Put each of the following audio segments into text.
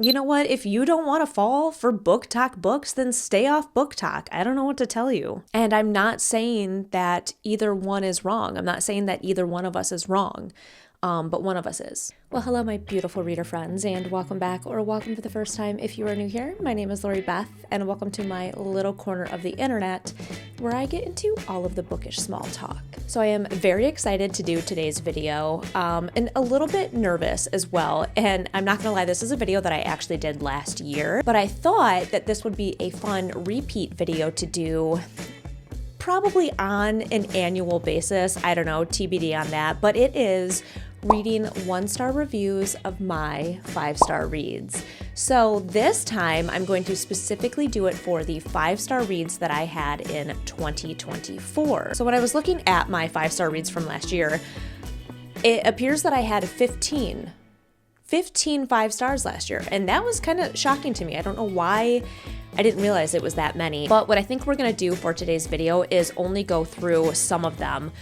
You know what? If you don't want to fall for book talk books, then stay off book talk. I don't know what to tell you. And I'm not saying that either one is wrong. I'm not saying that either one of us is wrong. But one of us is. Well, hello, my beautiful reader friends, and welcome back, or welcome for the first time if you are new here. My name is Lori Beth, and welcome to my little corner of the internet where I get into all of the bookish small talk. So I am very excited to do today's video, and a little bit nervous as well. And I'm not gonna lie, this is a video that I actually did last year, but I thought that this would be a fun repeat video to do probably on an annual basis. I don't know, TBD on that, but it is reading 1-star reviews of my 5-star reads. So this time I'm going to specifically do it for the 5-star reads that I had in 2024. So when I was looking at my 5-star reads from last year, it appears that I had 15 5 stars last year, and that was kind of shocking to me. I don't know why I didn't realize it was that many. But what I think we're gonna do for today's video is only go through some of them.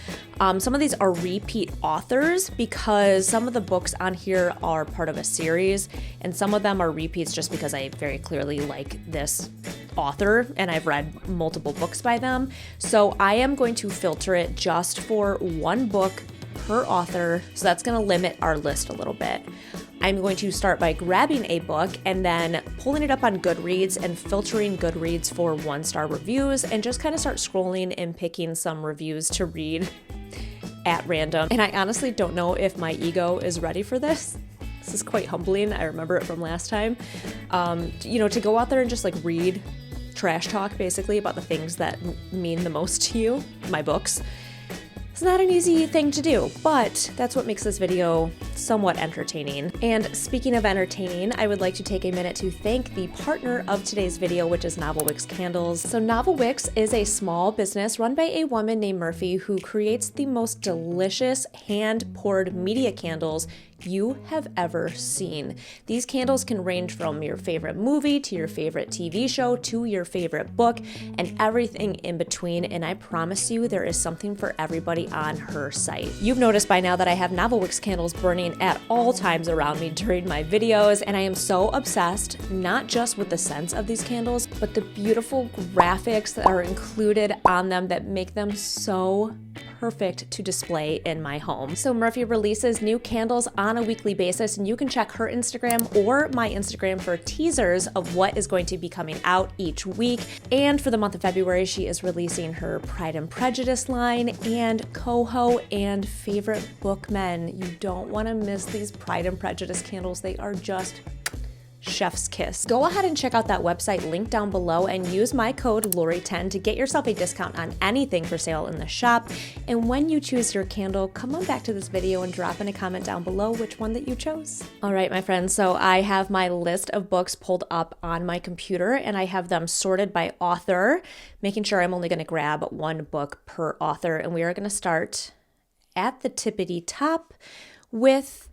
Some of these are repeat authors because some of the books on here are part of a series, and some of them are repeats just because I very clearly like this author and I've read multiple books by them. So I am going to filter it just for one book per author, so that's gonna limit our list a little bit. I'm going to start by grabbing a book and then pulling it up on Goodreads and filtering Goodreads for 1-star reviews and just kind of start scrolling and picking some reviews to read at random. And I honestly don't know if my ego is ready for this. This is quite humbling. I remember it from last time. To go out there and just like read trash talk basically about the things that mean the most to you, my books. It's not an easy thing to do, but that's what makes this video somewhat entertaining. And speaking of entertaining, I would like to take a minute to thank the partner of today's video, which is Novelwicks Candles. So Novelwicks is a small business run by a woman named Murphy who creates the most delicious hand-poured media candles you have ever seen. These candles can range from your favorite movie to your favorite TV show to your favorite book and everything in between, and I promise you there is something for everybody on her site. You've noticed by now that I have Novelwicks candles burning at all times around me during my videos, and I am so obsessed not just with the scents of these candles, but the beautiful graphics that are included on them that make them so perfect to display in my home. So Murphy releases new candles on a weekly basis, and you can check her Instagram or my Instagram for teasers of what is going to be coming out each week. And for the month of February, she is releasing her Pride and Prejudice line and Coho and Favorite Bookmen. You don't want to miss these Pride and Prejudice candles. They are just chef's kiss. Go ahead and check out that website link down below and use my code Lori10 to get yourself a discount on anything for sale in the shop. And when you choose your candle, come on back to this video and drop in a comment down below which one that you chose. All right, my friends, so I have my list of books pulled up on my computer and I have them sorted by author, making sure I'm only going to grab one book per author. And we are going to start at the tippity top with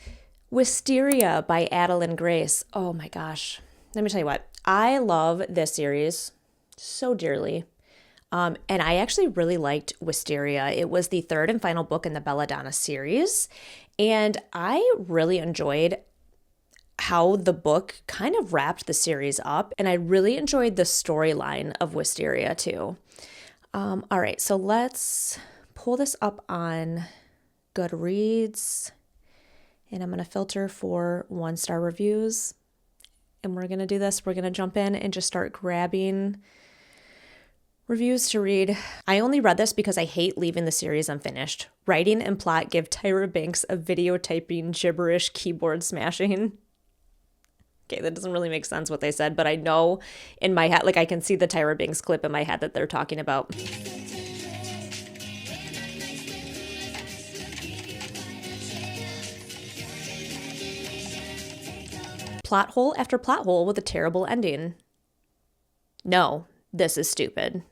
Wisteria by Adeline Grace. Oh my gosh. Let me tell you what. I love this series so dearly. And I actually really liked Wisteria. It was the third and final book in the Belladonna series. And I really enjoyed how the book kind of wrapped the series up. And I really enjoyed the storyline of Wisteria too. All right, so let's pull this up on Goodreads. And I'm going to filter for 1-star reviews. And we're going to do this. We're going to jump in and just start grabbing reviews to read. I only read this because I hate leaving the series unfinished. Writing and plot give Tyra Banks a videotyping gibberish keyboard smashing. Okay, that doesn't really make sense what they said, but I know in my head, like I can see the Tyra Banks clip in my head that they're talking about. Plot hole after plot hole with a terrible ending. No, this is stupid.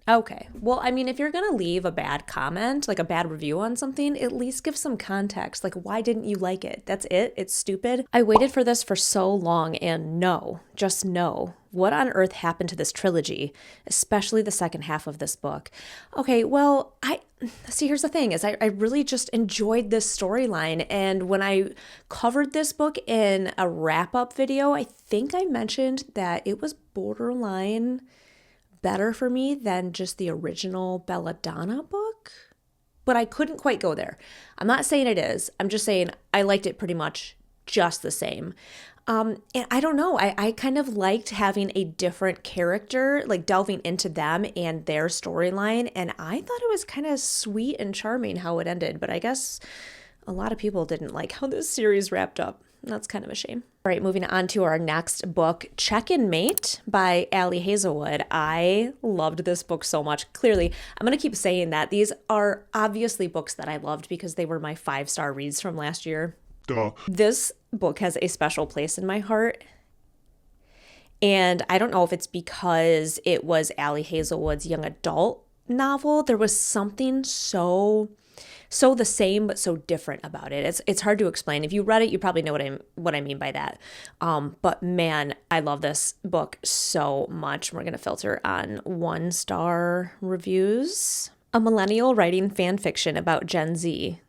Okay. Well, I mean, if you're going to leave a bad comment, like a bad review on something, at least give some context. Like, why didn't you like it? That's it. It's stupid. I waited for this for so long, and no, just no. What on earth happened to this trilogy, especially the second half of this book? Okay, well, here's the thing is I really just enjoyed this storyline. And when I covered this book in a wrap-up video, I think I mentioned that it was borderline better for me than just the original Belladonna book, but I couldn't quite go there. I'm not saying it is. I'm just saying I liked it pretty much just the same. And I don't know. I kind of liked having a different character, like delving into them and their storyline. And I thought it was kind of sweet and charming how it ended. But I guess a lot of people didn't like how this series wrapped up. That's kind of a shame. All right, moving on to our next book, Check-in Mate by Ali Hazelwood. I loved this book so much. Clearly, I'm going to keep saying that. These are obviously books that I loved because they were my 5-star reads from last year. Duh. This book has a special place in my heart. And I don't know if it's because it was Ali Hazelwood's young adult novel. There was something so the same but so different about it. It's hard to explain. If you read it, you probably know what I mean by that. But man, I love this book so much. We're gonna filter on 1-star reviews. A millennial writing fan fiction about Gen Z.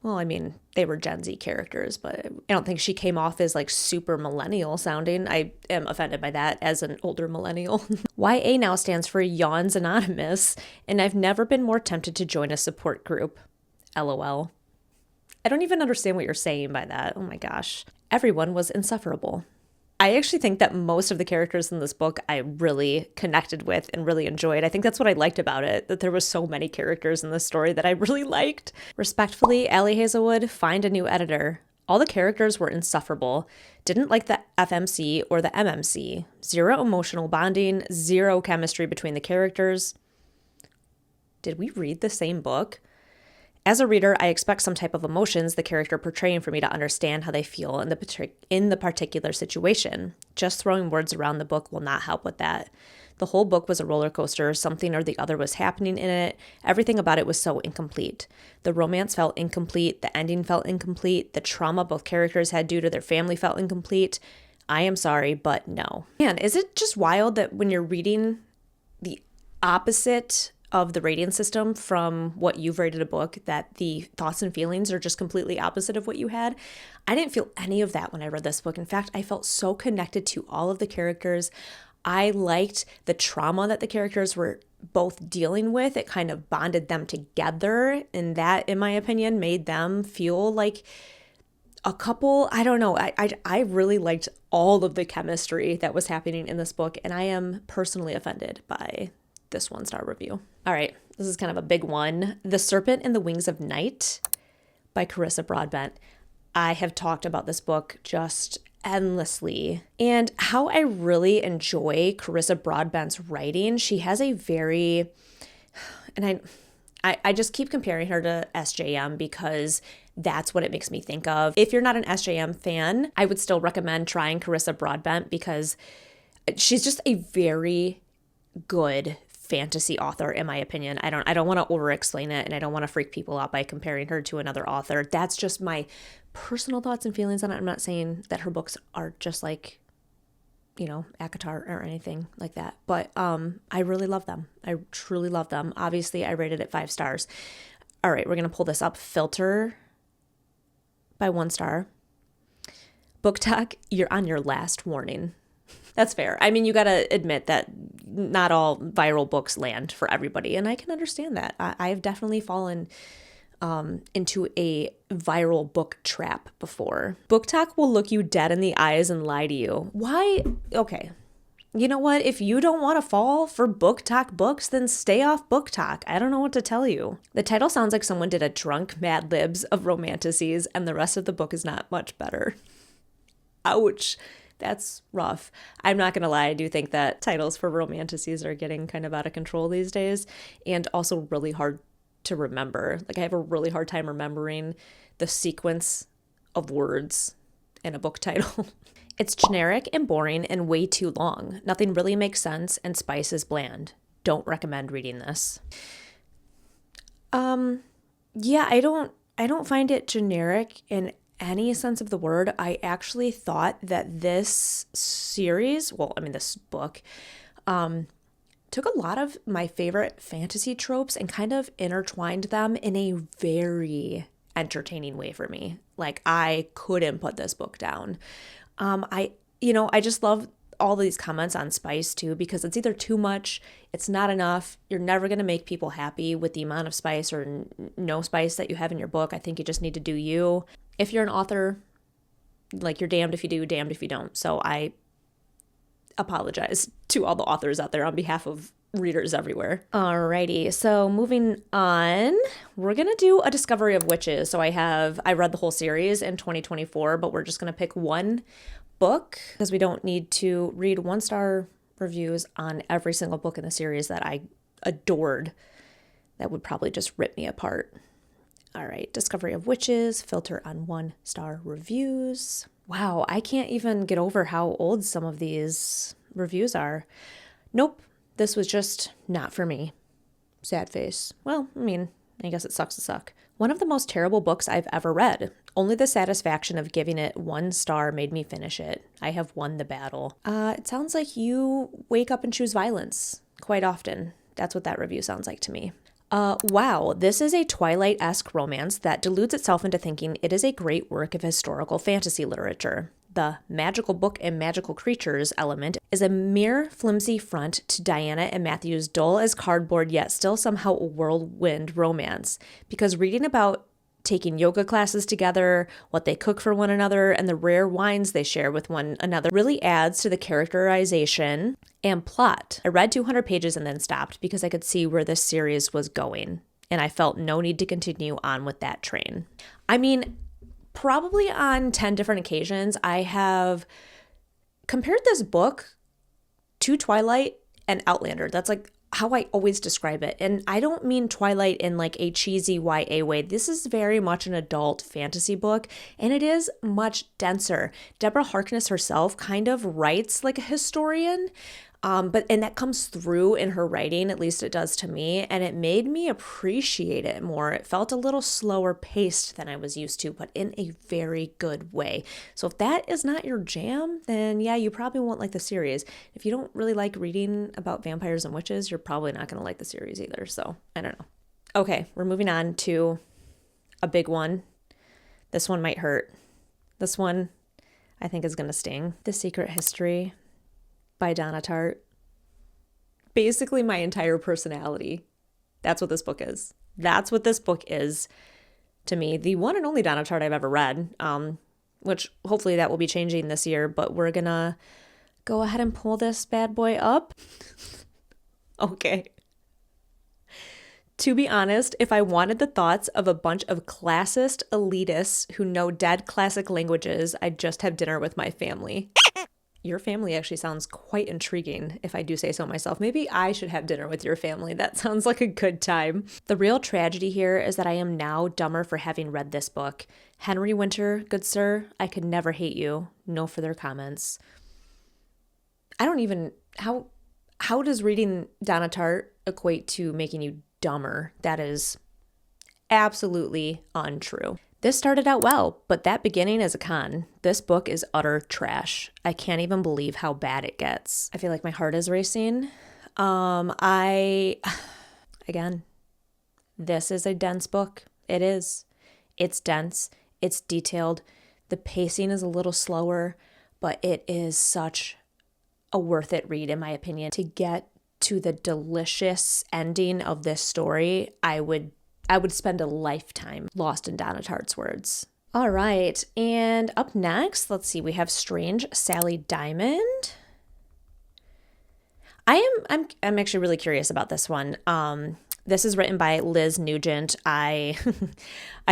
Well, I mean, they were Gen Z characters, but I don't think she came off as like super millennial sounding. I am offended by that as an older millennial. YA now stands for Yawns Anonymous, and I've never been more tempted to join a support group. LOL. I don't even understand what you're saying by that. Oh my gosh. Everyone was insufferable. I actually think that most of the characters in this book I really connected with and really enjoyed. I think that's what I liked about it, that there was so many characters in this story that I really liked. Respectfully, Ali Hazelwood, find a new editor. All the characters were insufferable. Didn't like the FMC or the MMC. Zero emotional bonding, zero chemistry between the characters. Did we read the same book? As a reader, I expect some type of emotions the character portraying for me to understand how they feel in the particular situation. Just throwing words around the book will not help with that. The whole book was a roller coaster. Something or the other was happening in it. Everything about it was so incomplete. The romance felt incomplete. The ending felt incomplete. The trauma both characters had due to their family felt incomplete. I am sorry, but no. Man, is it just wild that when you're reading the opposite of the rating system from what you've rated a book, that the thoughts and feelings are just completely opposite of what you had? I didn't feel any of that when I read this book. In fact, I felt so connected to all of the characters. I liked the trauma that the characters were both dealing with. It kind of bonded them together, and that, in my opinion, made them feel like a couple. I don't know. I really liked all of the chemistry that was happening in this book, and I am personally offended by this 1-star review. All right, this is kind of a big one. The Serpent and the Wings of Night by Carissa Broadbent. I have talked about this book just endlessly, and how I really enjoy Carissa Broadbent's writing. She has a very, and I just keep comparing her to SJM because that's what it makes me think of. If you're not an SJM fan, I would still recommend trying Carissa Broadbent because she's just a very good fantasy author, in my opinion. I don't want to over explain it, and I don't want to freak people out by comparing her to another author. That's just my personal thoughts and feelings on it. I'm not saying that her books are just like, ACOTAR or anything like that, but I really love them. I truly love them. Obviously, I rated it 5 stars. All right, we're gonna pull this up. Filter by 1 star. Book Talk, you're on your last warning. That's fair. I mean, you got to admit that not all viral books land for everybody, and I can understand that. I've definitely fallen into a viral book trap before. Book Talk will look you dead in the eyes and lie to you. Why? Okay. You know what? If you don't want to fall for Book Talk books, then stay off Book Talk. I don't know what to tell you. The title sounds like someone did a drunk Mad Libs of romanticises, and the rest of the book is not much better. Ouch. That's rough. I'm not going to lie. I do think that titles for romanticises are getting kind of out of control these days, and also really hard to remember. Like, I have a really hard time remembering the sequence of words in a book title. It's generic and boring and way too long. Nothing really makes sense, and spice is bland. don't recommend reading this. Yeah, I don't find it generic in any sense of the word. I actually thought that this series, this book, took a lot of my favorite fantasy tropes and kind of intertwined them in a very entertaining way for me. Like, I couldn't put this book down. I just love all these comments on spice too, because it's either too much, it's not enough. You're never going to make people happy with the amount of spice or no spice that you have in your book. I think you just need to do you. If you're an author, like, you're damned if you do, damned if you don't. So I apologize to all the authors out there on behalf of readers everywhere. Alrighty, so moving on, we're gonna do a discovery of witches. So I read the whole series in 2024, but we're just gonna pick one book because we don't need to read 1-star reviews on every single book in the series that I adored. That would probably just rip me apart. All right, Discovery of Witches, filter on 1-star reviews. Wow, I can't even get over how old some of these reviews are. Nope, this was just not for me. Sad face. Well, I guess it sucks to suck. One of the most terrible books I've ever read. Only the satisfaction of giving it 1 star made me finish it. I have won the battle. It sounds like you wake up and choose violence quite often. That's what that review sounds like to me. Wow, this is a Twilight-esque romance that deludes itself into thinking it is a great work of historical fantasy literature. The magical book and magical creatures element is a mere flimsy front to Diana and Matthew's dull as cardboard yet still somehow a whirlwind romance. Because reading about taking yoga classes together, what they cook for one another, and the rare wines they share with one another really adds to the characterization and plot. I read 200 pages and then stopped because I could see where this series was going, and I felt no need to continue on with that train. Probably on 10 different occasions, I have compared this book to Twilight and Outlander. That's like how I always describe it. And I don't mean Twilight in like a cheesy YA way. This is very much an adult fantasy book, and it is much denser. Deborah Harkness herself kind of writes like a historian, and that comes through in her writing, at least it does to me, and it made me appreciate it more. It felt a little slower paced than I was used to, but in a very good way. So if that is not your jam, then yeah, you probably won't like the series. If you don't really like reading about vampires and witches, you're probably not going to like the series either. So I don't know. Okay, we're moving on to a big one. This one might hurt. This one I think is going to sting. The Secret History by Donna Tartt. Basically my entire personality. That's what this book is. That's what this book is to me. The one and only Donna Tartt I've ever read, which hopefully that will be changing this year, but we're gonna go ahead and pull this bad boy up. Okay. To be honest, if I wanted the thoughts of a bunch of classist elitists who know dead classic languages, I'd just have dinner with my family. Your family actually sounds quite intriguing, if I do say so myself. Maybe I should have dinner with your family. That sounds like a good time. The real tragedy here is that I am now dumber for having read this book. Henry Winter, good sir, I could never hate you. No further comments. I don't even... How does reading Donna Tartt equate to making you dumber? That is absolutely untrue. This started out well, but that beginning is a con. This book is utter trash. I can't even believe how bad it gets. I feel like my heart is racing. Again, this is a dense book. It is. It's dense. It's detailed. The pacing is a little slower, but it is such a worth it read, in my opinion. To get to the delicious ending of this story, I would spend a lifetime lost in Donna Tartt's words. All right, and up next, let's see, we have Strange Sally Diamond. I'm actually really curious about this one. This is written by Liz Nugent. I've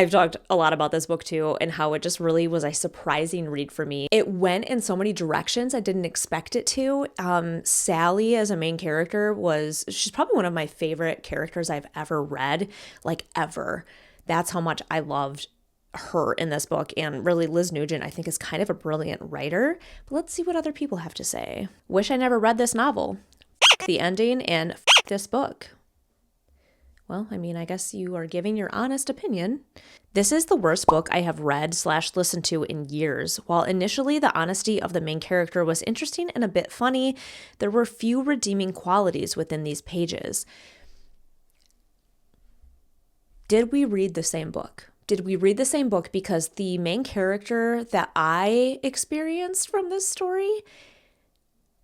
talked a lot about this book too, and how it just really was a surprising read for me. It went in so many directions I didn't expect it to. Sally as a main character she's probably one of my favorite characters I've ever read, like ever. That's how much I loved her in this book. And really, Liz Nugent, I think, is kind of a brilliant writer. But let's see what other people have to say. Wish I never read this novel. The ending and this book? Well, I mean, I guess you are giving your honest opinion. This is the worst book I have read/listened to in years. While initially the honesty of the main character was interesting and a bit funny, there were few redeeming qualities within these pages. Did we read the same book? Did we read the same book? Because the main character that I experienced from this story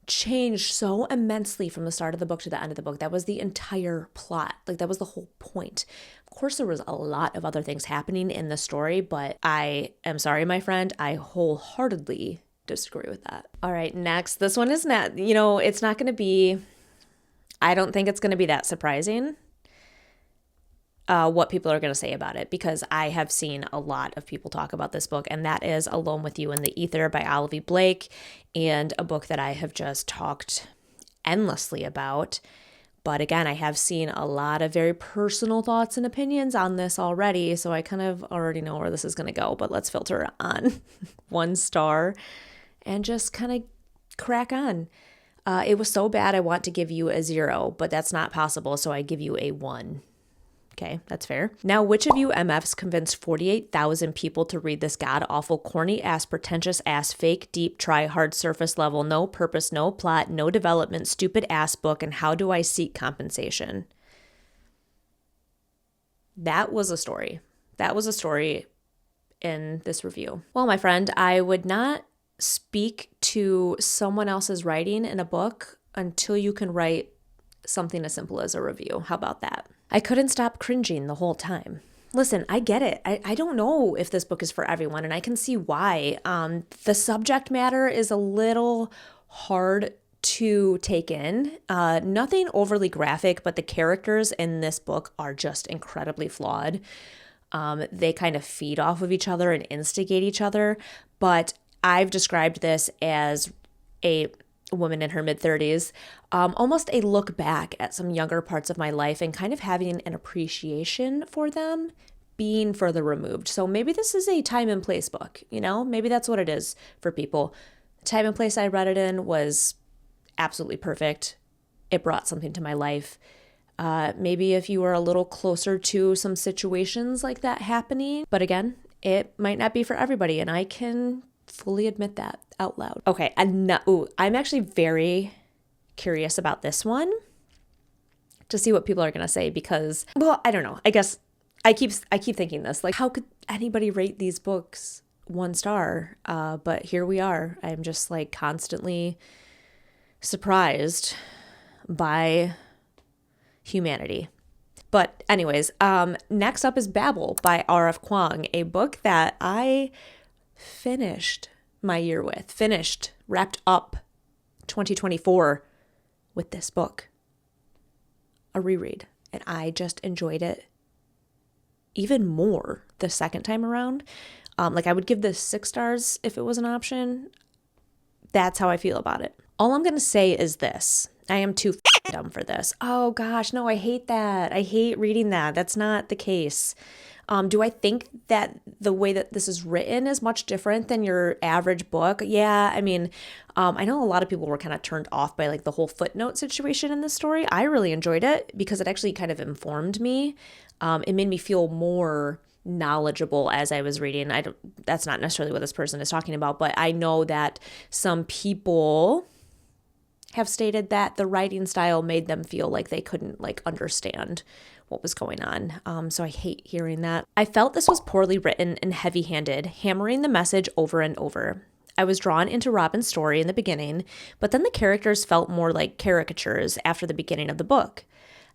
changed so immensely from the start of the book to the end of the book. That was the entire plot. Like, that was the whole point. Of course, there was a lot of other things happening in the story, but I am sorry, my friend, I wholeheartedly disagree with that. All right, next. This one is not, it's not going to be, I don't think it's going to be that surprising what people are going to say about it, because I have seen a lot of people talk about this book, and that is Alone with You in the Ether by Olivia Blake, and a book that I have just talked endlessly about. But again, I have seen a lot of very personal thoughts and opinions on this already, so I kind of already know where this is going to go, but let's filter on 1 star and just kind of crack on. It was so bad I want to give you a 0, but that's not possible, so I give you a 1. Okay, that's fair. Now, which of you MFs convinced 48,000 people to read this god-awful, corny-ass, pretentious-ass, fake, deep, try-hard, surface-level, no purpose, no plot, no development, stupid-ass book, and how do I seek compensation? That was a story. That was a story in this review. Well, my friend, I would not speak to someone else's writing in a book until you can write something as simple as a review. How about that? I couldn't stop cringing the whole time. Listen, I get it. I don't know if this book is for everyone, and I can see why. The subject matter is a little hard to take in. Nothing overly graphic, but the characters in this book are just incredibly flawed. They kind of feed off of each other and instigate each other, but I've described this as a woman in her mid-30s, almost a look back at some younger parts of my life and kind of having an appreciation for them being further removed. So maybe this is a time and place book, maybe that's what it is for people. The time and place I read it in was absolutely perfect. It brought something to my life. Maybe if you were a little closer to some situations like that happening, but again, it might not be for everybody, and I can fully admit that out loud. Okay, and I'm actually very curious about this one to see what people are going to say, because, well, I don't know. I guess I keep thinking this, like, how could anybody rate these books 1 star? But here we are. I'm just like constantly surprised by humanity. But anyways, next up is Babel by R.F. Kuang, a book that I finished my year with, wrapped up 2024 with this book, a reread, and I just enjoyed it even more the second time around. Like, I would give this 6 stars if it was an option. That's how I feel about it. All I'm going to say is this. I am too dumb for this. Oh gosh, no, I hate that. I hate reading that. That's not the case. Do I think that the way that this is written is much different than your average book? Yeah, I mean, I know a lot of people were kind of turned off by like the whole footnote situation in this story. I really enjoyed it because it actually kind of informed me. It made me feel more knowledgeable as I was reading. That's not necessarily what this person is talking about, but I know that some people have stated that the writing style made them feel like they couldn't like understand what was going on. So I hate hearing that. I felt this was poorly written and heavy-handed, hammering the message over and over. I was drawn into Robin's story in the beginning, but then the characters felt more like caricatures after the beginning of the book.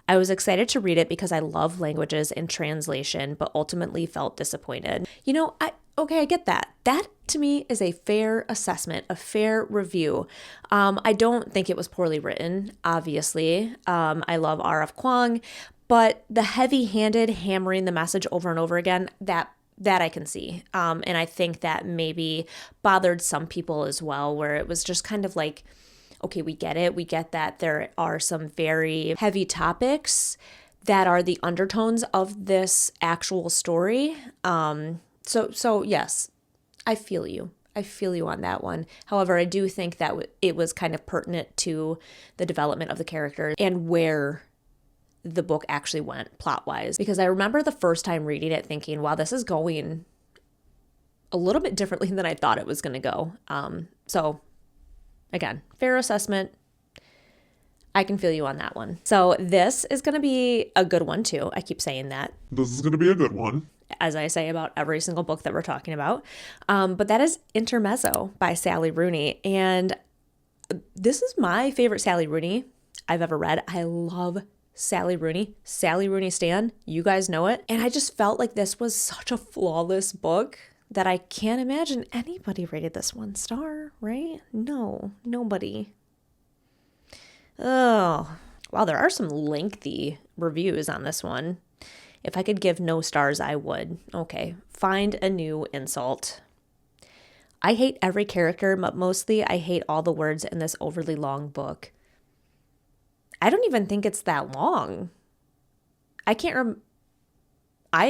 I was excited to read it because I love languages and translation, but ultimately felt disappointed. I get that. That to me is a fair assessment, a fair review. I don't think it was poorly written, obviously. I love R.F. Kuang, but the heavy-handed hammering the message over and over again, that I can see. And I think that maybe bothered some people as well, where it was just kind of like, okay, we get it. We get that there are some very heavy topics that are the undertones of this actual story. So yes, I feel you. I feel you on that one. However, I do think that it was kind of pertinent to the development of the characters and where the book actually went plot-wise. Because I remember the first time reading it thinking, wow, this is going a little bit differently than I thought it was going to go. So again, fair assessment. I can feel you on that one. So this is going to be a good one too. I keep saying that. This is going to be a good one. As I say about every single book that we're talking about. But that is Intermezzo by Sally Rooney. And this is my favorite Sally Rooney I've ever read. I love Sally Rooney. Sally Rooney stan. You guys know it. And I just felt like this was such a flawless book that I can't imagine anybody rated this 1 star, right? No, nobody. Oh, wow, there are some lengthy reviews on this one. If I could give no stars, I would. Okay, find a new insult. I hate every character, but mostly I hate all the words in this overly long book. I don't even think it's that long. I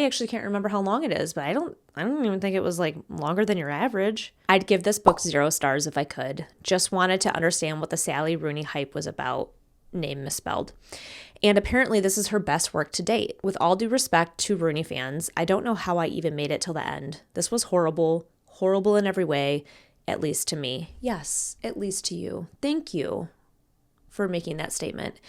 actually can't remember how long it is, but I don't even think it was like longer than your average. I'd give this book 0 stars if I could. Just wanted to understand what the Sally Rooney hype was about. Name misspelled. And apparently this is her best work to date. With all due respect to Rooney fans, I don't know how I even made it till the end. This was horrible in every way, at least to me. Yes, at least to you. Thank you for making that statement.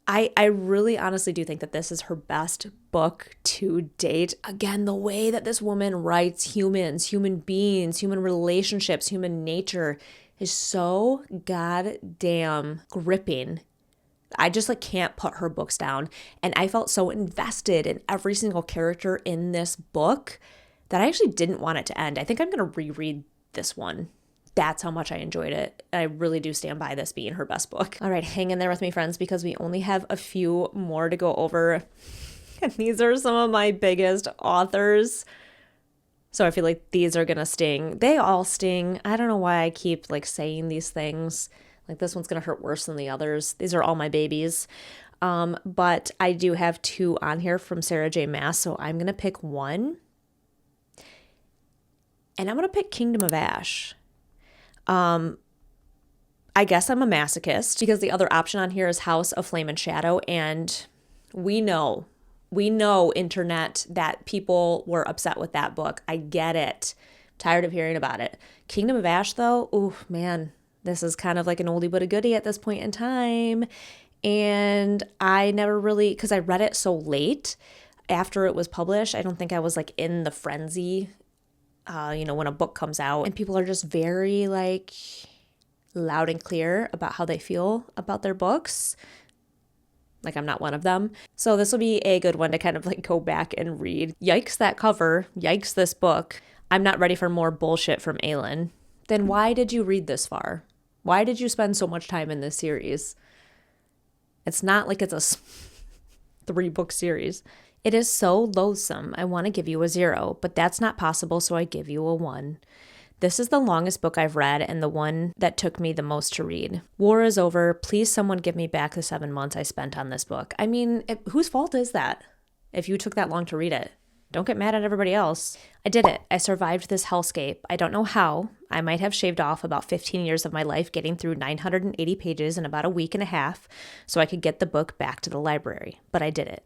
I really honestly do think that this is her best book to date. Again, the way that this woman writes humans, human beings, human relationships, human nature is so goddamn gripping. I just can't put her books down. And I felt so invested in every single character in this book that I actually didn't want it to end. I think I'm going to reread this one. That's how much I enjoyed it. I really do stand by this being her best book. All right, hang in there with me, friends, because we only have a few more to go over. And these are some of my biggest authors. So I feel like these are going to sting. They all sting. I don't know why I keep saying these things. This one's going to hurt worse than the others. These are all my babies. But I do have 2 on here from Sarah J. Maas. So I'm going to pick one. And I'm going to pick Kingdom of Ash. I guess I'm a masochist because the other option on here is House of Flame and Shadow. And we know internet that people were upset with that book. I get it. Tired of hearing about it. Kingdom of Ash though, ooh, man, this is kind of like an oldie but a goodie at this point in time. And I never really, because I read it so late after it was published, I don't think I was in the frenzy when a book comes out and people are just very loud and clear about how they feel about their books. I'm not one of them. So this will be a good one to kind of go back and read. Yikes that cover. Yikes this book. I'm not ready for more bullshit from Aylin. Then why did you read this far? Why did you spend so much time in this series? It's not like it's a 3-book series. It is so loathsome. I want to give you a 0, but that's not possible, so I give you a 1. This is the longest book I've read and the one that took me the most to read. War is over. Please someone give me back the 7 months I spent on this book. I mean, whose fault is that if you took that long to read it? Don't get mad at everybody else. I did it. I survived this hellscape. I don't know how. I might have shaved off about 15 years of my life getting through 980 pages in about a week and a half so I could get the book back to the library. But I did it.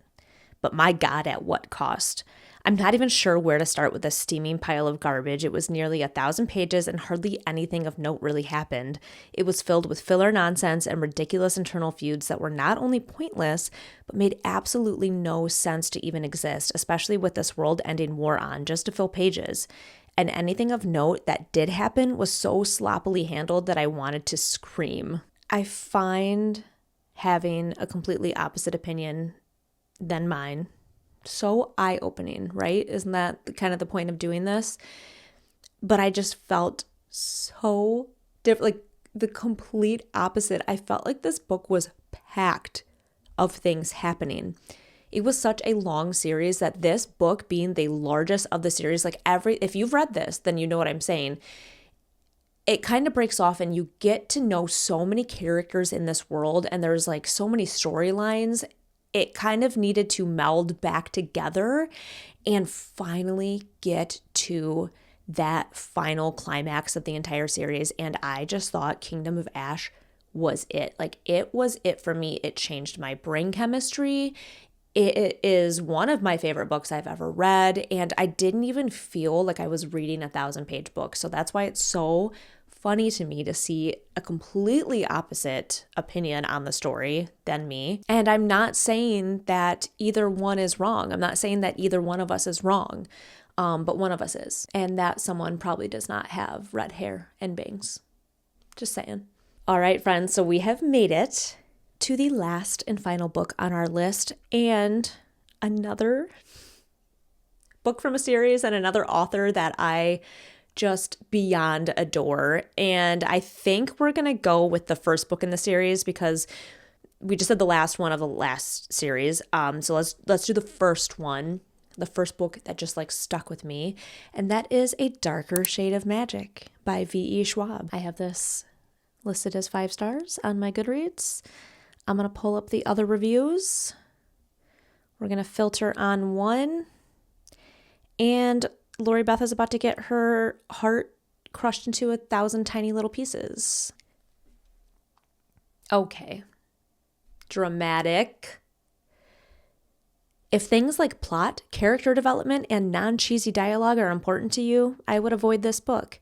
But my God, at what cost? I'm not even sure where to start with this steaming pile of garbage. It was nearly 1,000 pages and hardly anything of note really happened. It was filled with filler nonsense and ridiculous internal feuds that were not only pointless, but made absolutely no sense to even exist, especially with this world-ending war on, just to fill pages. And anything of note that did happen was so sloppily handled that I wanted to scream. I find having a completely opposite opinion than mine so eye-opening, right? Isn't that kind of the point of doing this? But I just felt so different, the complete opposite. I felt like this book was packed of things happening. It was such a long series that this book being the largest of the series, if you've read this, then you know what I'm saying. It kind of breaks off and you get to know so many characters in this world and there's so many storylines. It kind of needed to meld back together and finally get to that final climax of the entire series. And I just thought Kingdom of Ash was it. Like, it was it for me. It changed my brain chemistry. It is one of my favorite books I've ever read, and I didn't even feel like I was reading a 1,000-page book. So that's why it's so funny to me to see a completely opposite opinion on the story than me. And I'm not saying that either one is wrong. I'm not saying that either one of us is wrong, but one of us is. And that someone probably does not have red hair and bangs. Just saying. All right, friends, so we have made it to the last and final book on our list, and another book from a series and another author that I just beyond adore. And I think we're going to go with the first book in the series because we just did the last one of the last series. So let's do the first one, the first book that just like stuck with me, and that is A Darker Shade of Magic by V.E. Schwab. I have this listed as 5 stars on my Goodreads. I'm going to pull up the other reviews. We're going to filter on one. And Lori Beth is about to get her heart crushed into 1,000 tiny little pieces. Okay. Dramatic. If things like plot, character development, and non-cheesy dialogue are important to you, I would avoid this book.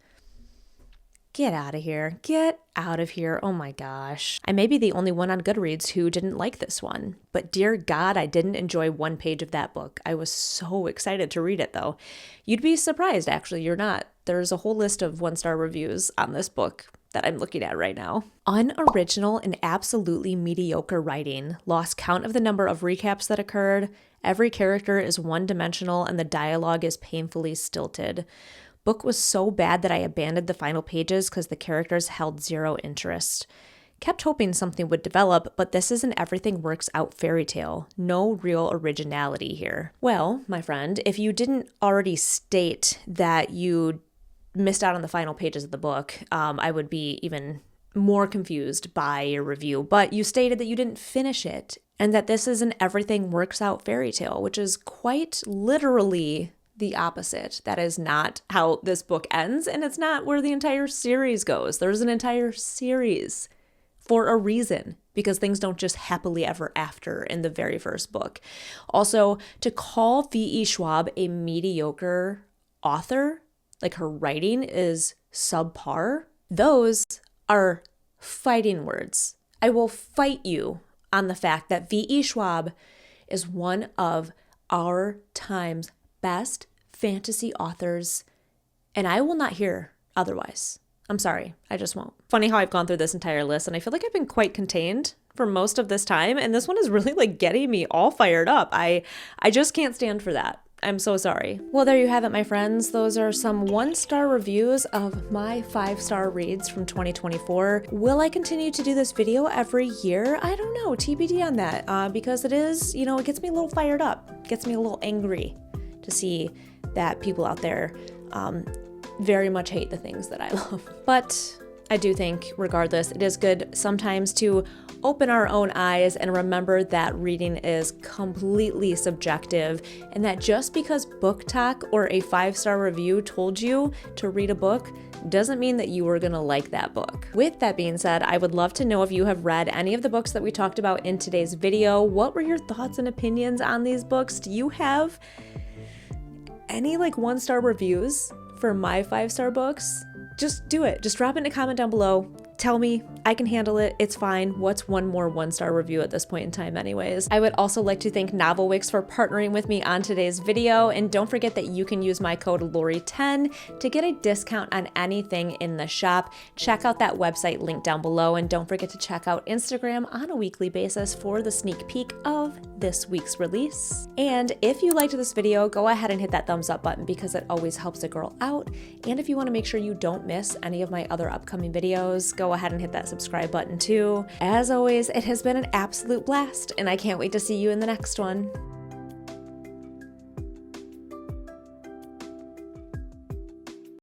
Get out of here. Get out of here. Oh my gosh. I may be the only one on Goodreads who didn't like this one, but dear God, I didn't enjoy one page of that book. I was so excited to read it though. You'd be surprised, actually. You're not. There's a whole list of 1-star reviews on this book that I'm looking at right now. Unoriginal and absolutely mediocre writing. Lost count of the number of recaps that occurred. Every character is one-dimensional and the dialogue is painfully stilted. Book was so bad that I abandoned the final pages because the characters held zero interest. Kept hoping something would develop, but this is an everything works out fairy tale. No real originality here. Well, my friend, if you didn't already state that you missed out on the final pages of the book, I would be even more confused by your review. But you stated that you didn't finish it and that this is an everything works out fairy tale, which is quite literally the opposite. That is not how this book ends, and it's not where the entire series goes. There's an entire series for a reason, because things don't just happily ever after in the very first book. Also, to call V.E. Schwab a mediocre author, like her writing is subpar, those are fighting words. I will fight you on the fact that V.E. Schwab is one of our time's best fantasy authors, and I will not hear otherwise. I'm sorry, I just won't. Funny how I've gone through this entire list, and I feel like I've been quite contained for most of this time, and this one is really like getting me all fired up. I just can't stand for that. I'm so sorry. Well, there you have it, my friends. Those are some 1-star reviews of my 5-star reads from 2024. Will I continue to do this video every year? I don't know, TBD on that, because it is, it gets me a little fired up, gets me a little angry to see that people out there very much hate the things that I love. But I do think, regardless, it is good sometimes to open our own eyes and remember that reading is completely subjective, and that just because Book Talk or a 5-star review told you to read a book doesn't mean that you are going to like that book. With that being said, I would love to know if you have read any of the books that we talked about in today's video. What were your thoughts and opinions on these books? Do you have any 1-star reviews for my 5-star books? Just do it. Just drop it in a comment down below. Tell me, I can handle it. It's fine. What's one more 1-star review at this point in time anyways? I would also like to thank Novelwicks for partnering with me on today's video. And don't forget that you can use my code Lori10 to get a discount on anything in the shop. Check out that website link down below. And don't forget to check out Instagram on a weekly basis for the sneak peek of this week's release. And if you liked this video, go ahead and hit that thumbs up button because it always helps a girl out. And if you want to make sure you don't miss any of my other upcoming videos, go ahead and hit that subscribe button too. As always, it has been an absolute blast, and I can't wait to see you in the next one.